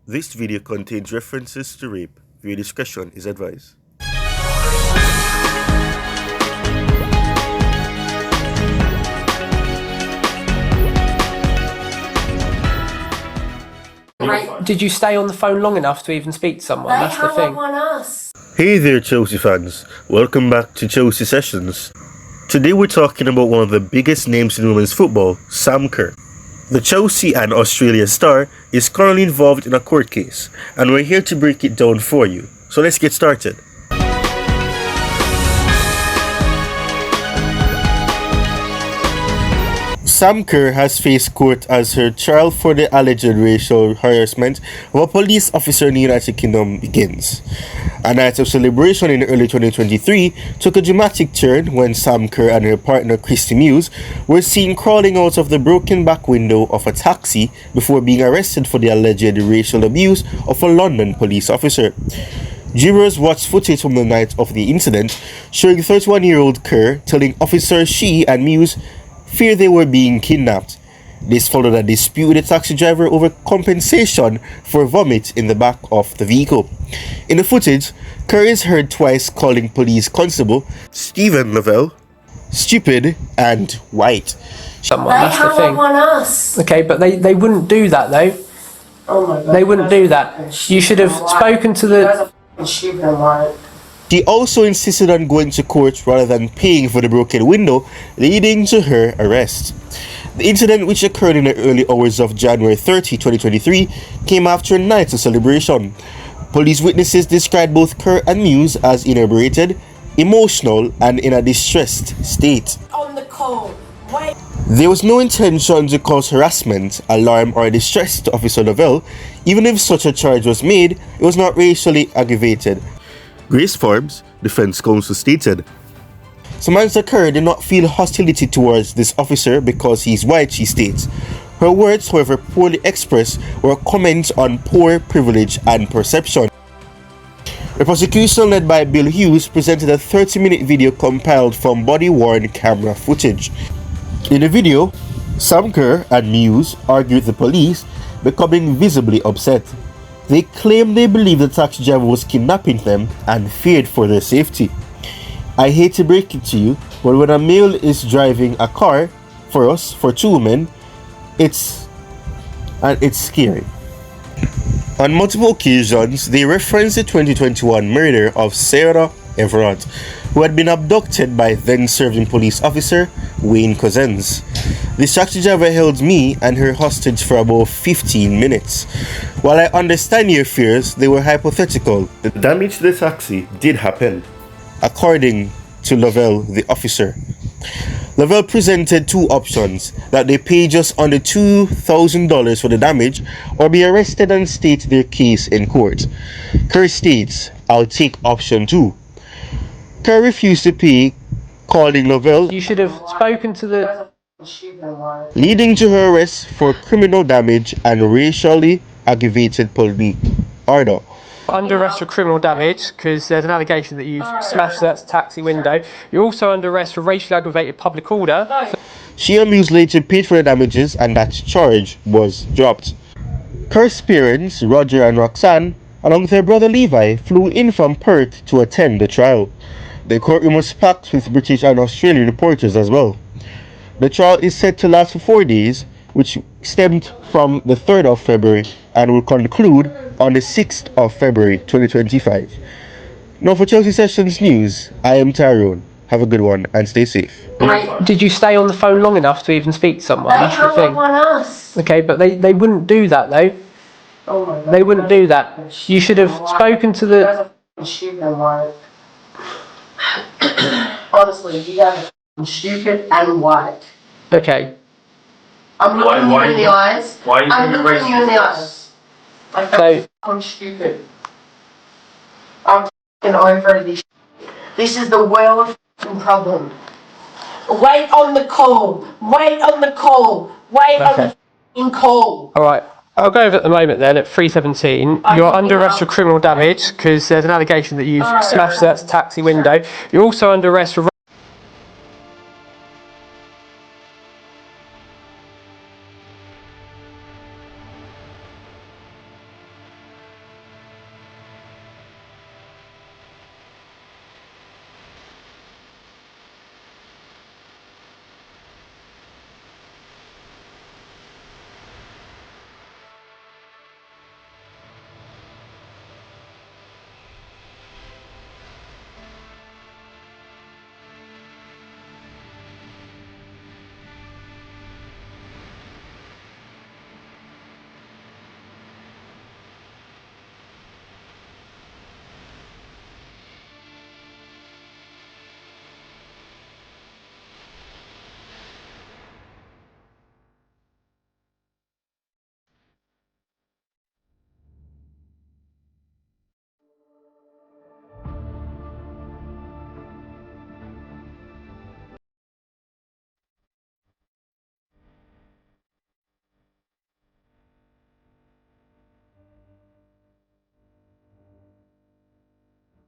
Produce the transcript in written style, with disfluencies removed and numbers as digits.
This video contains references to rape. Viewer discretion is advised. Did you stay on the phone long enough to even speak to someone? That's the thing. Hey there, Chelsea fans. Welcome back to Chelsea Sessions. Today we're talking about one of the biggest names in women's football, Sam Kerr. The Chelsea and Australia star is currently involved in a court case, and we're here to break it down for you. So let's get started. Sam Kerr has faced court as her trial for the alleged racial harassment of a police officer in the United Kingdom begins. A night of celebration in early 2023 took a dramatic turn when Sam Kerr and her partner Christy Muse were seen crawling out of the broken back window of a taxi before being arrested for the alleged racial abuse of a London police officer. Jurors watched footage from the night of the incident showing 31-year-old Kerr telling officers she and Muse feared they were being kidnapped. This followed a dispute with the taxi driver over compensation for vomit in the back of the vehicle. In the footage, Kerr is heard twice calling police constable Stephen Lavelle stupid and white. That's the thing. Okay, but they wouldn't do that though. Oh my God. They wouldn't do that. You should have spoken to the... Stupid and white. She also insisted on going to court rather than paying for the broken window, leading to her arrest. The incident, which occurred in the early hours of January 30, 2023, came after a night of celebration. Police witnesses described both Kerr and Muse as inebriated, emotional, and in a distressed state. On the call. Wait. There was no intention to cause harassment, alarm, or distress to Officer Lavelle. Even if such a charge was made, it was not racially aggravated. Grace Forbes, defense counsel, stated, Samantha Kerr did not feel hostility towards this officer because he's white, she states. Her words, however poorly expressed, were comments on poor privilege and perception. The prosecution, led by Bill Hughes, presented a 30-minute video compiled from body-worn camera footage. In the video, Sam Kerr and Muse argued with the police, becoming visibly upset. They claimed they believed the taxi driver was kidnapping them and feared for their safety. I hate to break it to you, but when a male is driving a car, for us, for two women, it's scary. On multiple occasions, they referenced the 2021 murder of Sarah Everett, who had been abducted by then-serving police officer Wayne Cousins. The taxi driver held me and her hostage for about 15 minutes. While I understand your fears, they were hypothetical. The damage to the taxi did happen, according to Lavelle, the officer. Lavelle presented two options: that they pay just under $2,000 for the damage or be arrested and state their case in court. Kerr states, I'll take option 2. Kerr refused to pay, calling Lavelle You should have spoken to the... leading to her arrest for criminal damage and racially aggravated public order. Under arrest for criminal damage because there's an allegation that you've smashed that taxi window. You're also under arrest for racially aggravated public order. She and Muse later paid for the damages and that charge was dropped. Kerr's parents, Roger and Roxanne, along with their brother Levi, flew in from Perth to attend the trial. The courtroom was packed with British and Australian reporters as well. The trial is set to last for 4 days, which stemmed from the 3rd of February and will conclude on the 6th of February 2025. Now for Chelsea Sessions News, I am Tyrone. Have a good one and stay safe. Did you stay on the phone long enough to even speak to someone? That's the thing. Okay, but they wouldn't do that though. Oh my God. They wouldn't do that. You should have spoken to the... Stupid and white. Honestly, you guys are stupid and white. Okay. I'm looking you in the eyes. I'm looking you in the eyes. I'm stupid. I'm f***ing over this. This is the world f***ing problem. Wait on the call. Wait on the call. Wait on the f***ing call. Alright. I'll go over at the moment then at 317. You're under arrest for criminal damage because there's an allegation that you've smashed that taxi window. You're also under arrest for